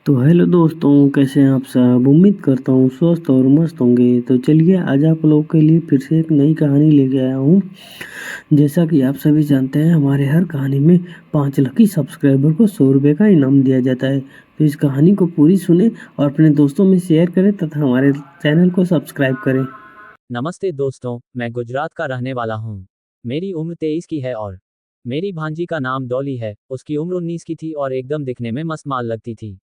तो हेलो दोस्तों, कैसे हैं आप सब? उम्मीद करता हूँ स्वस्थ और मस्त होंगे। तो चलिए आज आप लोगों के लिए फिर से एक नई कहानी लेके आया हूँ। जैसा कि आप सभी जानते हैं, हमारे हर कहानी में 5 लकी सब्सक्राइबर को 100 रुपये का इनाम दिया जाता है। तो इस कहानी को पूरी सुने और अपने दोस्तों में शेयर करें तथा हमारे चैनल को सब्सक्राइब करें। नमस्ते दोस्तों, मैं गुजरात का रहने वाला हूँ। मेरी उम्र 23 की है और मेरी भांजी का नाम डॉली है। उसकी उम्र 19 की थी और एकदम दिखने में मस्त माल लगती थी।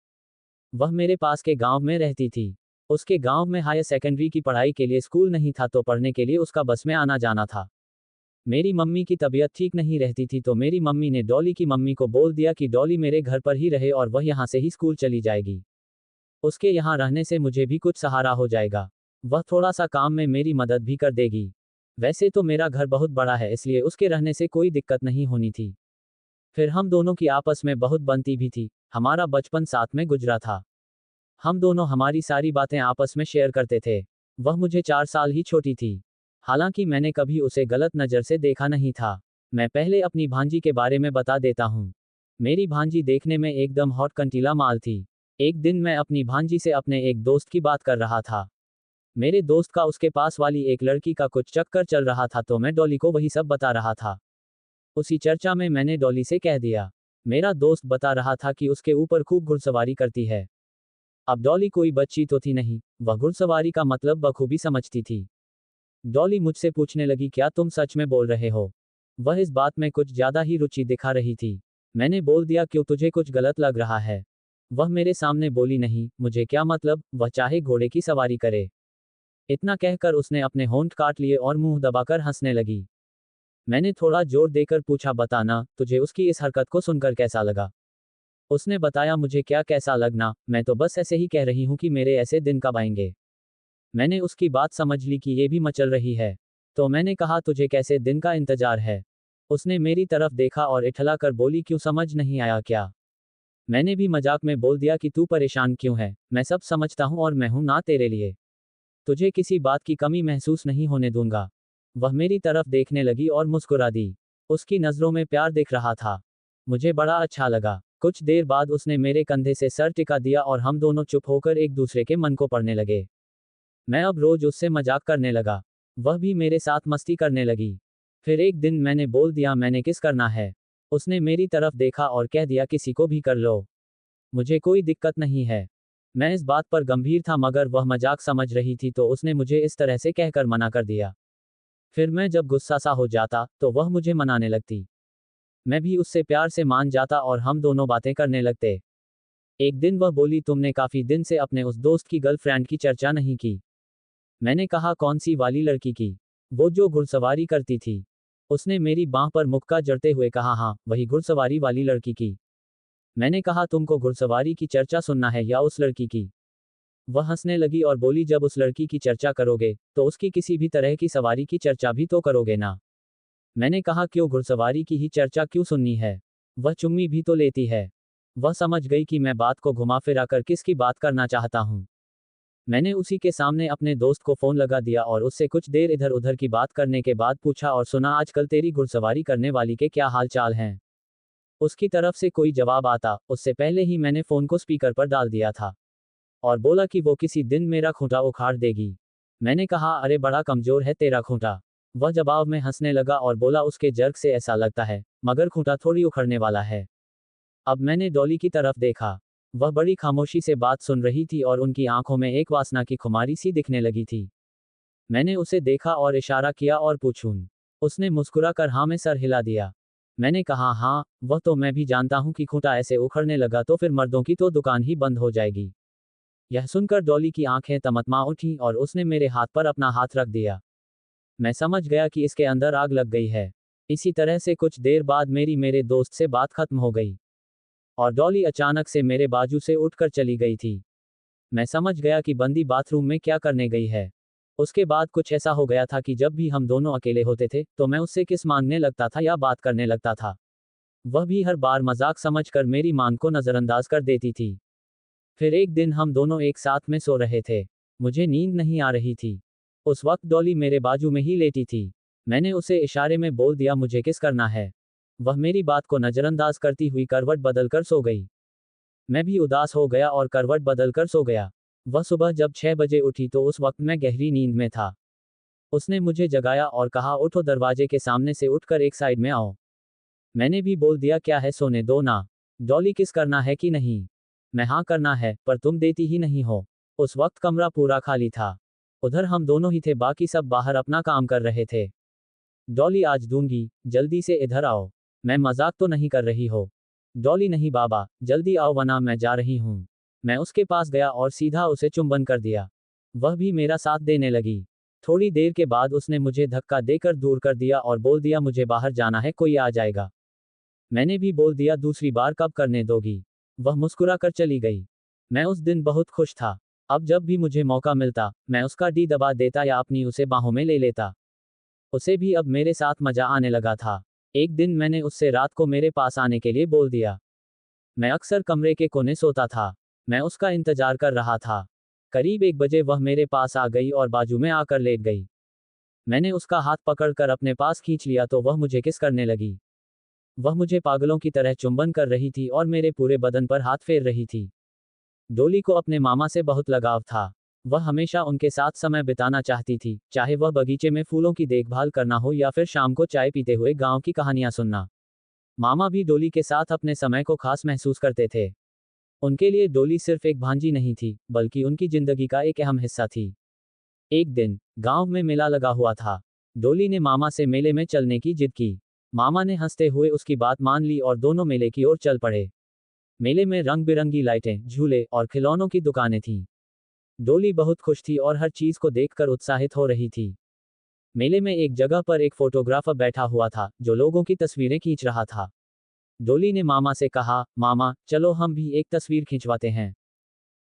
वह मेरे पास के गांव में रहती थी। उसके गांव में हायर सेकेंडरी की पढ़ाई के लिए स्कूल नहीं था, तो पढ़ने के लिए उसका बस में आना जाना था। मेरी मम्मी की तबीयत ठीक नहीं रहती थी, तो मेरी मम्मी ने डॉली की मम्मी को बोल दिया कि डॉली मेरे घर पर ही रहे और वह यहाँ से ही स्कूल चली जाएगी। उसके यहाँ रहने से मुझे भी कुछ सहारा हो जाएगा। वह थोड़ा सा काम में मेरी मदद भी कर देगी। वैसे तो मेरा घर बहुत बड़ा है, इसलिए उसके रहने से कोई दिक्कत नहीं होनी थी। फिर हम दोनों की आपस में बहुत बनती भी थी। हमारा बचपन साथ में गुजरा था। हम दोनों हमारी सारी बातें आपस में शेयर करते थे। वह मुझे 4 साल ही छोटी थी। हालांकि मैंने कभी उसे गलत नज़र से देखा नहीं था। मैं पहले अपनी भांजी के बारे में बता देता हूँ। मेरी भांजी देखने में एकदम हॉट कंटीला माल थी। एक दिन मैं अपनी भांजी से अपने एक दोस्त की बात कर रहा था। मेरे दोस्त का उसके पास वाली एक लड़की का कुछ चक्कर चल रहा था, तो मैं डॉली को वही सब बता रहा था। उसी चर्चा में मैंने डॉली से कह दिया। मेरा दोस्त बता रहा था कि उसके ऊपर खूब घुड़सवारी करती है। अब डॉली कोई बच्ची तो थी नहीं, वह घुड़सवारी का मतलब बखूबी समझती थी। डॉली मुझसे पूछने लगी, क्या तुम सच में बोल रहे हो? वह इस बात में कुछ ज्यादा ही रुचि दिखा रही थी। मैंने बोल दिया, क्यों, तुझे कुछ गलत लग रहा है? वह मेरे सामने बोली, नहीं, मुझे क्या मतलब, वह चाहे घोड़े की सवारी करे। इतना कहकर उसने अपने होंठ काट लिए और मुंह दबाकर हंसने लगी। मैंने थोड़ा जोर देकर पूछा, बताना, तुझे उसकी इस हरकत को सुनकर कैसा लगा? उसने बताया, मुझे क्या कैसा लगना, मैं तो बस ऐसे ही कह रही हूँ कि मेरे ऐसे दिन कब आएंगे। मैंने उसकी बात समझ ली कि ये भी मचल रही है। तो मैंने कहा, तुझे कैसे दिन का इंतजार है? उसने मेरी तरफ देखा और इठला कर बोली, क्यों, समझ नहीं आया क्या? मैंने भी मजाक में बोल दिया कि तू परेशान क्यों है, मैं सब समझता हूँ और मैं हूं ना तेरे लिए। तुझे किसी बात की कमी महसूस नहीं होने दूंगा। वह मेरी तरफ देखने लगी और मुस्कुरा दी। उसकी नजरों में प्यार दिख रहा था। मुझे बड़ा अच्छा लगा। कुछ देर बाद उसने मेरे कंधे से सर टिका दिया और हम दोनों चुप होकर एक दूसरे के मन को पढ़ने लगे। मैं अब रोज उससे मजाक करने लगा। वह भी मेरे साथ मस्ती करने लगी। फिर एक दिन मैंने बोल दिया, मैंने किस करना है? उसने मेरी तरफ देखा और कह दिया, किसी को भी कर लो, मुझे कोई दिक्कत नहीं है। मैं इस बात पर गंभीर था, मगर वह मजाक समझ रही थी, तो उसने मुझे इस तरह से कहकर मना कर दिया। फिर मैं जब गुस्सा सा हो जाता तो वह मुझे मनाने लगती। मैं भी उससे प्यार से मान जाता और हम दोनों बातें करने लगते। एक दिन वह बोली, तुमने काफी दिन से अपने उस दोस्त की गर्लफ्रेंड की चर्चा नहीं की। मैंने कहा, कौन सी वाली लड़की की? वो जो घुड़सवारी करती थी। उसने मेरी बांह पर मुक्का जड़ते हुए कहा, हाँ, वही घुड़सवारी वाली लड़की की। मैंने कहा, तुमको घुड़सवारी की चर्चा सुनना है या उस लड़की की? वह हंसने लगी और बोली, जब उस लड़की की चर्चा करोगे तो उसकी किसी भी तरह की सवारी की चर्चा भी तो करोगे ना। मैंने कहा, क्यों, घुड़सवारी की ही चर्चा क्यों सुननी है? वह चुम्मी भी तो लेती है। वह समझ गई कि मैं बात को घुमा फिरा कर किसकी बात करना चाहता हूँ। मैंने उसी के सामने अपने दोस्त को फोन लगा दिया और उससे कुछ देर इधर उधर की बात करने के बाद पूछा, और सुना, आजकल तेरी घुड़सवारी करने वाली के क्या हाल चाल हैं? उसकी तरफ से कोई जवाब आता उससे पहले ही मैंने फोन को स्पीकर पर डाल दिया था और बोला कि वो किसी दिन मेरा खूंटा उखाड़ देगी। मैंने कहा, अरे बड़ा कमजोर है तेरा खूंटा। वह जवाब में हंसने लगा और बोला, उसके जर्क से ऐसा लगता है, मगर खूंटा थोड़ी उखड़ने वाला है। अब मैंने डॉली की तरफ देखा। वह बड़ी खामोशी से बात सुन रही थी और उनकी आंखों में एक वासना की खुमारी सी दिखने लगी थी। मैंने उसे देखा और इशारा किया और पूछूं। उसने मुस्कुरा कर हाँ में सर हिला दिया। मैंने कहा, हाँ, वह तो मैं भी जानता हूँ कि खूंटा ऐसे उखड़ने लगा तो फिर मर्दों की तो दुकान ही बंद हो जाएगी। यह सुनकर डॉली की आंखें तमतमा उठी और उसने मेरे हाथ पर अपना हाथ रख दिया। मैं समझ गया कि इसके अंदर आग लग गई है। इसी तरह से कुछ देर बाद मेरे दोस्त से बात खत्म हो गई और डॉली अचानक से मेरे बाजू से उठकर चली गई थी। मैं समझ गया कि बंदी बाथरूम में क्या करने गई है। उसके बाद कुछ ऐसा हो गया था कि जब भी हम दोनों अकेले होते थे तो मैं उससे किस मांगने लगता था या बात करने लगता था। वह भी हर बार मजाक समझकर मेरी मांग को नजरअंदाज कर देती थी। फिर एक दिन हम दोनों एक साथ में सो रहे थे। मुझे नींद नहीं आ रही थी। उस वक्त डॉली मेरे बाजू में ही लेटी थी। मैंने उसे इशारे में बोल दिया, मुझे किस करना है। वह मेरी बात को नजरअंदाज करती हुई करवट बदल कर सो गई। मैं भी उदास हो गया और करवट बदलकर सो गया। वह सुबह जब 6 बजे उठी तो उस वक्त मैं गहरी नींद में था। उसने मुझे जगाया और कहा, उठो, दरवाजे के सामने से उठकर एक साइड में आओ। मैंने भी बोल दिया, क्या है, सोने दो ना। डॉली, किस करना है कि नहीं? मैं हाँ करना है, पर तुम देती ही नहीं हो। उस वक्त कमरा पूरा खाली था। उधर हम दोनों ही थे, बाकी सब बाहर अपना काम कर रहे थे। डॉली, आज दूंगी, जल्दी से इधर आओ। मैं मजाक तो नहीं कर रही हो? डॉली, नहीं बाबा, जल्दी आओ वरना मैं जा रही हूँ। मैं उसके पास गया और सीधा उसे चुंबन कर दिया। वह भी मेरा साथ देने लगी। थोड़ी देर के बाद उसने मुझे धक्का देकर दूर कर दिया और बोल दिया, मुझे बाहर जाना है, कोई आ जाएगा। मैंने भी बोल दिया, दूसरी बार कब करने दोगी? वह मुस्कुरा कर चली गई। मैं उस दिन बहुत खुश था। अब जब भी मुझे मौका मिलता, मैं उसका डी दबा देता या अपनी उसे बाहों में ले लेता। उसे भी अब मेरे साथ मजा आने लगा था। एक दिन मैंने उससे रात को मेरे पास आने के लिए बोल दिया। मैं अक्सर कमरे के कोने सोता था। मैं उसका इंतजार कर रहा था। करीब 1 बजे वह मेरे पास आ गई और बाजू में आकर लेट गई। मैंने उसका हाथ पकड़कर अपने पास खींच लिया तो वह मुझे किस करने लगी। वह मुझे पागलों की तरह चुंबन कर रही थी और मेरे पूरे बदन पर हाथ फेर रही थी। डोली को अपने मामा से बहुत लगाव था। वह हमेशा उनके साथ समय बिताना चाहती थी, चाहे वह बगीचे में फूलों की देखभाल करना हो या फिर शाम को चाय पीते हुए गांव की कहानियां सुनना। मामा भी डोली के साथ अपने समय को खास महसूस करते थे। उनके लिए डोली सिर्फ एक भांजी नहीं थी, बल्कि उनकी जिंदगी का एक अहम हिस्सा थी। एक दिन गांव में मेला लगा हुआ था। डोली ने मामा से मेले में चलने की जिद की। मामा ने हंसते हुए उसकी बात मान ली और दोनों मेले की ओर चल पड़े। मेले में रंग बिरंगी लाइटें, झूले और खिलौनों की दुकानें थीं। डोली बहुत खुश थी और हर चीज को देखकर उत्साहित हो रही थी। मेले में एक जगह पर एक फोटोग्राफर बैठा हुआ था, जो लोगों की तस्वीरें खींच रहा था। डोली ने मामा से कहा, मामा, चलो हम भी एक तस्वीर खिंचवाते हैं।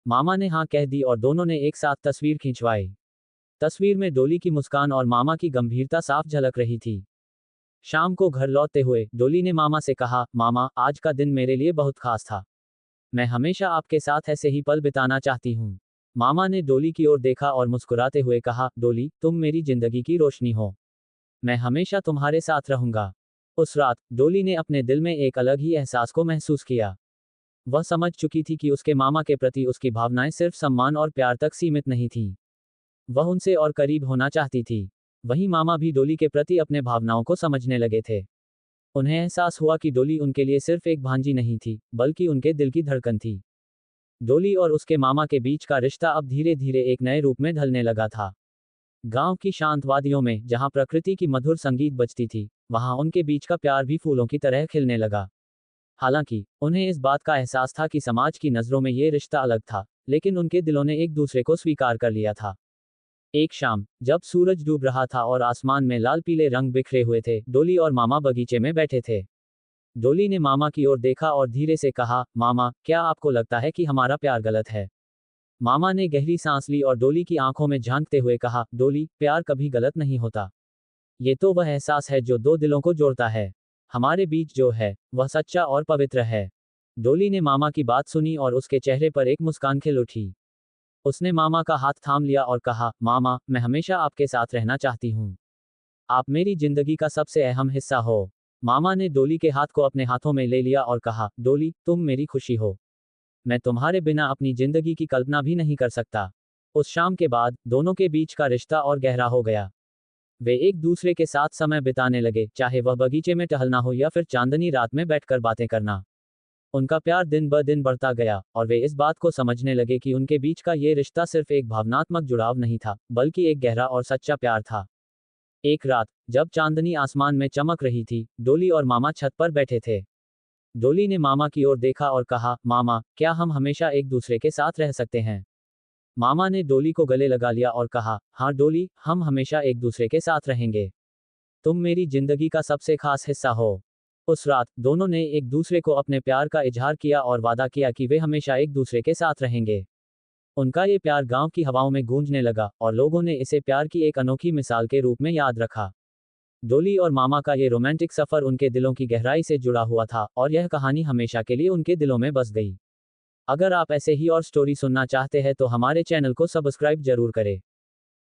मामा ने हाँ कह दी और दोनों ने एक साथ तस्वीर खिंचवाई। तस्वीर में डोली की मुस्कान और मामा की गंभीरता साफ झलक रही थी। शाम को घर लौटते हुए डोली ने मामा से कहा, मामा, आज का दिन मेरे लिए बहुत खास था। मैं हमेशा आपके साथ ऐसे ही पल बिताना चाहती हूँ। मामा ने डोली की ओर देखा और मुस्कुराते हुए कहा, डोली, तुम मेरी जिंदगी की रोशनी हो। मैं हमेशा तुम्हारे साथ रहूंगा। उस रात डोली ने अपने दिल में एक अलग ही एहसास को महसूस किया। वह समझ चुकी थी कि उसके मामा के प्रति उसकी भावनाएं सिर्फ सम्मान और प्यार तक सीमित नहीं थीं। वह उनसे और करीब होना चाहती थी। वहीं मामा भी डोली के प्रति अपने भावनाओं को समझने लगे थे। उन्हें एहसास हुआ कि डोली उनके लिए सिर्फ एक भांजी नहीं थी, बल्कि उनके दिल की धड़कन थी। डोली और उसके मामा के बीच का रिश्ता अब धीरे धीरे एक नए रूप में ढलने लगा था। गांव की शांत वादियों में जहां प्रकृति की मधुर संगीत बजती थी, वहां उनके बीच का प्यार भी फूलों की तरह खिलने लगा। हालांकि उन्हें इस बात का एहसास था कि समाज की नजरों में ये रिश्ता अलग था, लेकिन उनके दिलों ने एक दूसरे को स्वीकार कर लिया था। एक शाम जब सूरज डूब रहा था और आसमान में लाल पीले रंग बिखरे हुए थे, डोली और मामा बगीचे में बैठे थे। डोली ने मामा की ओर देखा और धीरे से कहा, मामा, क्या आपको लगता है कि हमारा प्यार गलत है? मामा ने गहरी सांस ली और डोली की आंखों में झांकते हुए कहा, डोली, प्यार कभी गलत नहीं होता। ये तो वह एहसास है जो दो दिलों को जोड़ता है। हमारे बीच जो है, वह सच्चा और पवित्र है। डोली ने मामा की बात सुनी और उसके चेहरे पर एक मुस्कान खिल उठी। उसने मामा का हाथ थाम लिया और कहा, मामा, मैं हमेशा आपके साथ रहना चाहती हूँ। आप मेरी जिंदगी का सबसे अहम हिस्सा हो। मामा ने डोली के हाथ को अपने हाथों में ले लिया और कहा, डोली, तुम मेरी खुशी हो। मैं तुम्हारे बिना अपनी जिंदगी की कल्पना भी नहीं कर सकता। उस शाम के बाद दोनों के बीच का रिश्ता और गहरा हो गया। वे एक दूसरे के साथ समय बिताने लगे, चाहे वह बगीचे में टहलना हो या फिर चांदनी रात में बैठकर बातें करना। उनका प्यार दिन ब दिन बढ़ता गया और वे इस बात को समझने लगे कि उनके बीच का ये रिश्ता सिर्फ एक भावनात्मक जुड़ाव नहीं था, बल्कि एक गहरा और सच्चा प्यार था। एक रात जब चांदनी आसमान में चमक रही थी, डोली और मामा छत पर बैठे थे। डोली ने मामा की ओर देखा और कहा, मामा, क्या हम हमेशा एक दूसरे के साथ रह सकते हैं? मामा ने डोली को गले लगा लिया और कहा, हाँ डोली, हम हमेशा एक दूसरे के साथ रहेंगे। तुम मेरी जिंदगी का सबसे खास हिस्सा हो। उस रात दोनों ने एक दूसरे को अपने प्यार का इजहार किया और वादा किया कि वे हमेशा एक दूसरे के साथ रहेंगे। उनका ये प्यार गांव की हवाओं में गूंजने लगा और लोगों ने इसे प्यार की एक अनोखी मिसाल के रूप में याद रखा। डोली और मामा का ये रोमांटिक सफर उनके दिलों की गहराई से जुड़ा हुआ था और यह कहानी हमेशा के लिए उनके दिलों में बस गई। अगर आप ऐसे ही और स्टोरी सुनना चाहते हैं तो हमारे चैनल को सब्सक्राइब जरूर करें।